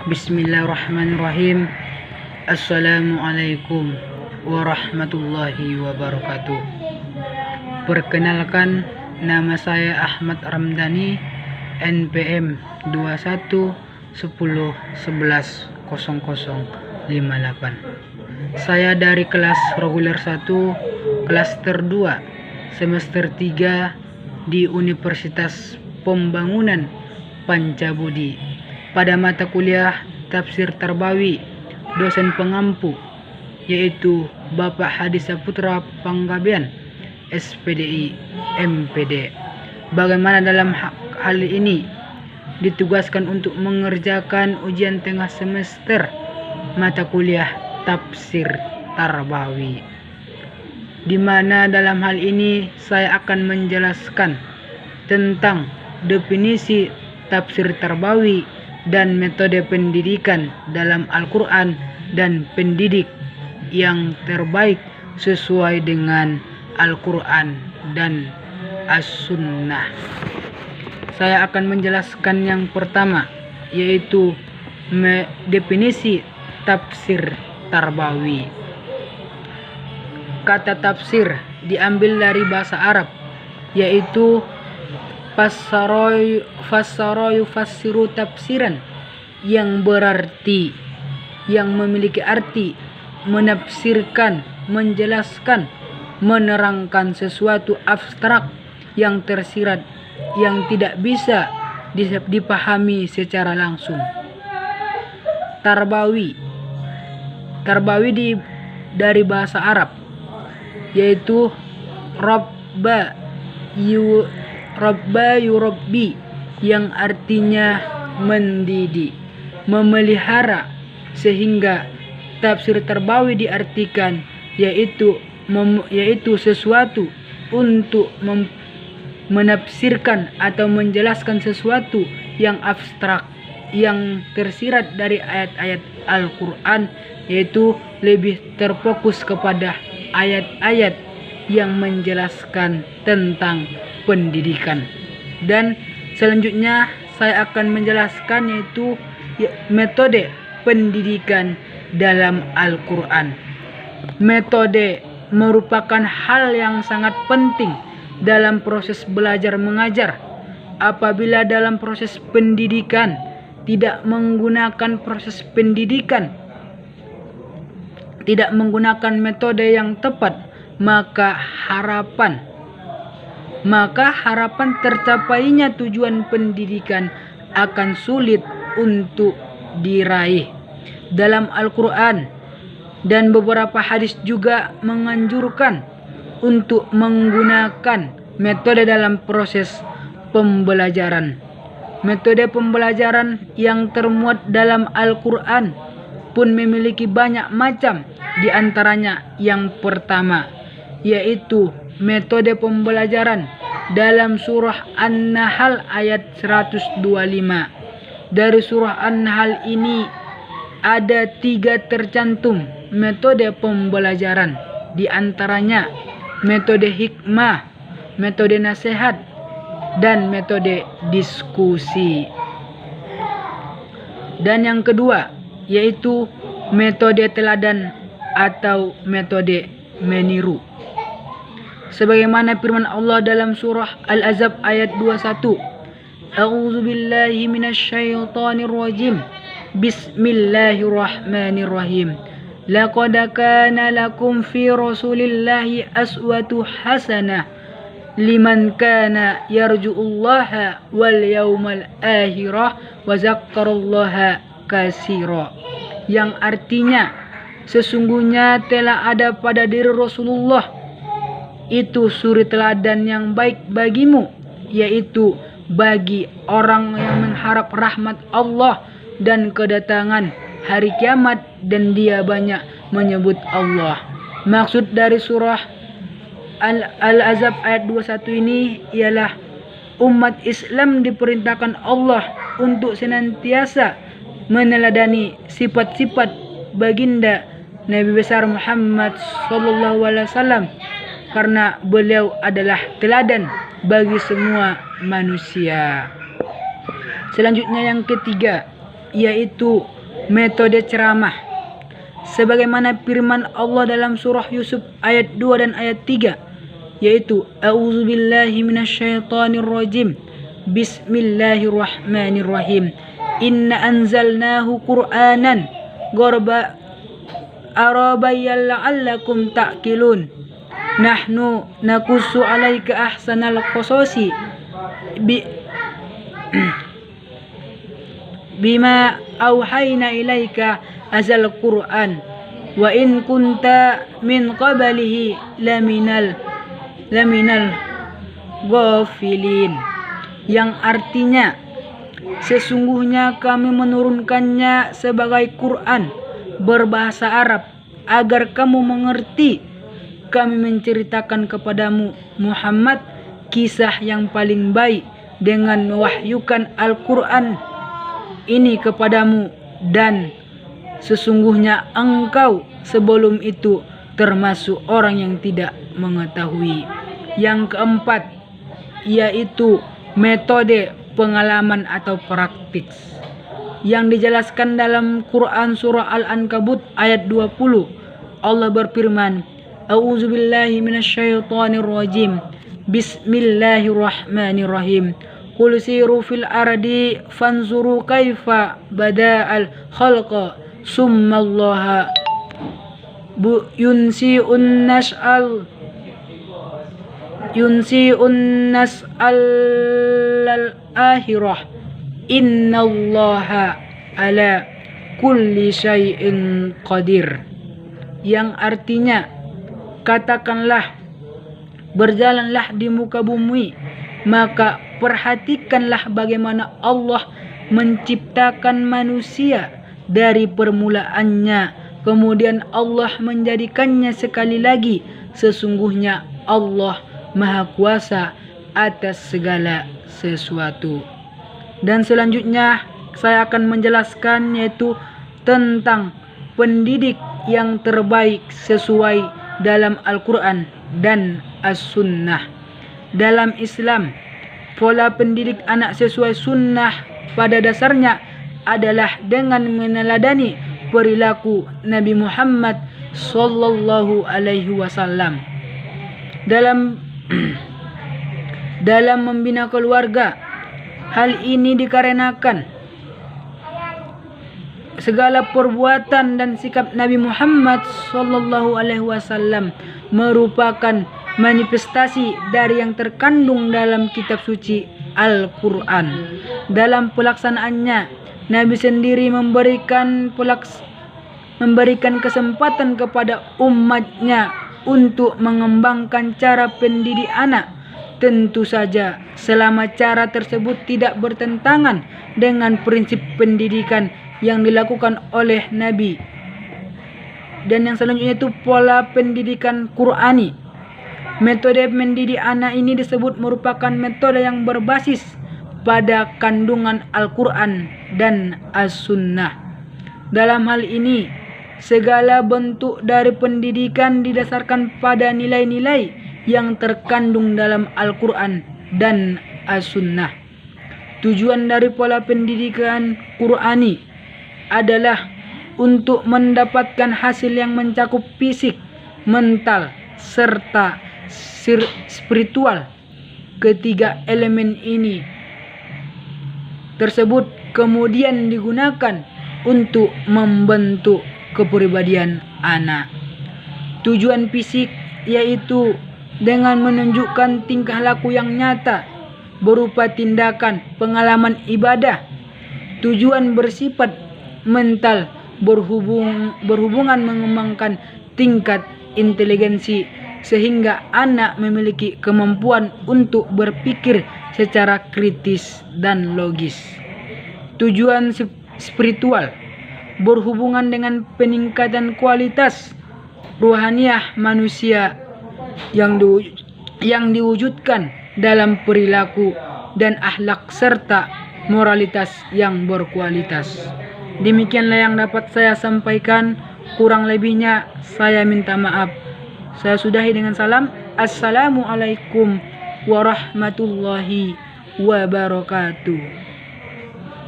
Bismillahirrahmanirrahim. Assalamualaikum warahmatullahi wabarakatuh. Perkenalkan, nama saya Ahmad Ramdhani, NPM 2110110058. Saya dari kelas reguler 1, klaster 2, semester 3 di Universitas Pembangunan Pancabudi. Pada mata kuliah Tafsir Tarbawi, dosen pengampu yaitu Bapak Hadi Saputra Panggabean, SPDI MPD. Bagaimana dalam hal ini ditugaskan untuk mengerjakan ujian tengah semester mata kuliah Tafsir Tarbawi, di mana dalam hal ini saya akan menjelaskan tentang definisi Tafsir Tarbawi dan metode pendidikan dalam Al-Quran dan pendidik yang terbaik sesuai dengan Al-Quran dan As-Sunnah. Saya akan menjelaskan yang pertama, yaitu definisi Tafsir Tarbawi. Kata tafsir diambil dari bahasa Arab, yaitu fassara yufassiru tafsiran, yang berarti, yang memiliki arti menafsirkan, menjelaskan, menerangkan sesuatu abstrak yang tersirat, yang tidak bisa dipahami secara langsung. Tarbawi dari bahasa Arab, yaitu Rabba yurabbi, yang artinya mendidik, memelihara, sehingga Tafsir Tarbawi diartikan yaitu sesuatu untuk menafsirkan atau menjelaskan sesuatu yang abstrak, yang tersirat dari ayat-ayat Al-Quran, yaitu lebih terfokus kepada ayat-ayat yang menjelaskan tentang pendidikan. Dan selanjutnya saya akan menjelaskan yaitu metode pendidikan dalam Al-Quran. Metode merupakan hal yang sangat penting dalam proses belajar mengajar. Apabila dalam proses pendidikan tidak menggunakan metode yang tepat, maka harapan tercapainya tujuan pendidikan akan sulit untuk diraih. Dalam Al-Quran dan beberapa hadis juga menganjurkan untuk menggunakan metode dalam proses pembelajaran. Metode pembelajaran yang termuat dalam Al-Quran pun memiliki banyak macam. Di antaranya yang pertama, yaitu metode pembelajaran dalam surah An-Nahl ayat 125. Dari surah An-Nahl ini ada 3 tercantum metode pembelajaran. Di antaranya metode hikmah, metode nasihat, dan metode diskusi. Dan yang kedua, yaitu metode teladan atau metode meniru. Sebagaimana firman Allah dalam surah Al-Ahzab ayat 21. A'udzu billahi minasyaitonir rajim. Bismillahirrahmanirrahim. Laqad kana lakum fi Rasulillahi aswatu hasanah liman kana yarjullaha wal yawmal akhirah wa zakkarallaha katsira. Yang artinya, sesungguhnya telah ada pada diri Rasulullah itu suri teladan yang baik bagimu, yaitu bagi orang yang mengharap rahmat Allah dan kedatangan hari kiamat, dan dia banyak menyebut Allah. Maksud dari surah Al-Ahzab ayat 21 ini ialah umat Islam diperintahkan Allah untuk senantiasa meneladani sifat-sifat baginda Nabi besar Muhammad SAW, karena beliau adalah teladan bagi semua manusia. Selanjutnya yang ketiga, yaitu metode ceramah. Sebagaimana firman Allah dalam surah Yusuf ayat 2 dan ayat 3, yaitu A'udzubillahi minasyaitonirrajim. Bismillahirrahmanirrahim. Inna anzalnahu Qur'anan Arabayyan la'allakum ta'qilun. Nahnu nakussu 'alaika ahsanal qasasi bima auhayna ilaika azal Qur'an wa in kunta min qablihi laminal ghafilin, yang artinya sesungguhnya kami menurunkannya sebagai Quran berbahasa Arab agar kamu mengerti. Kami menceritakan kepadamu Muhammad kisah yang paling baik dengan mewahyukan Al-Quran ini kepadamu, dan sesungguhnya engkau sebelum itu termasuk orang yang tidak mengetahui. Yang keempat, yaitu metode pengalaman atau praktik yang dijelaskan dalam Quran surah Al-Ankabut ayat 20. Allah berfirman, A'udzubillahi minasyaitonirrajim. Bismillahirrahmanirrahim. Qul siru fil ardi fanzuru kaifa bada'al khalqa summallaha yunsi'un nas'al al-akhirah innallaha ala kulli syai'in qadir, yang artinya katakanlah, berjalanlah di muka bumi, maka perhatikanlah bagaimana Allah menciptakan manusia dari permulaannya, kemudian Allah menjadikannya sekali lagi. Sesungguhnya Allah Maha Kuasa atas segala sesuatu. Dan selanjutnya saya akan menjelaskan yaitu tentang pendidik yang terbaik sesuai dalam Al-Quran dan As-Sunnah. Dalam Islam, pola pendidik anak sesuai sunnah pada dasarnya adalah dengan meneladani perilaku Nabi Muhammad sallallahu alaihi wasallam dalam membina keluarga. Hal ini dikarenakan segala perbuatan dan sikap Nabi Muhammad sallallahu alaihi wasallam merupakan manifestasi dari yang terkandung dalam kitab suci Al-Quran. Dalam pelaksanaannya, Nabi sendiri memberikan kesempatan kepada umatnya untuk mengembangkan cara pendidik anak. Tentu saja selama cara tersebut tidak bertentangan dengan prinsip pendidikan yang dilakukan oleh Nabi. Dan yang selanjutnya itu pola pendidikan Qur'ani. Metode mendidik anak ini disebut merupakan metode yang berbasis pada kandungan Al-Quran dan As-Sunnah. Dalam hal ini, segala bentuk dari pendidikan didasarkan pada nilai-nilai yang terkandung dalam Al-Quran dan As-Sunnah. Tujuan dari pola pendidikan Qur'ani adalah untuk mendapatkan hasil yang mencakup fisik, mental, serta spiritual. Ketiga elemen ini tersebut kemudian digunakan untuk membentuk kepribadian anak. Tujuan fisik yaitu dengan menunjukkan tingkah laku yang nyata berupa tindakan, pengalaman ibadah. Tujuan bersifat mental berhubungan mengembangkan tingkat inteligensi sehingga anak memiliki kemampuan untuk berpikir secara kritis dan logis. Tujuan spiritual berhubungan dengan peningkatan kualitas ruhaniah manusia yang diwujudkan dalam perilaku dan akhlak serta moralitas yang berkualitas. Demikianlah yang dapat saya sampaikan, kurang lebihnya saya minta maaf. Saya sudahi dengan salam. Assalamualaikum warahmatullahi wabarakatuh.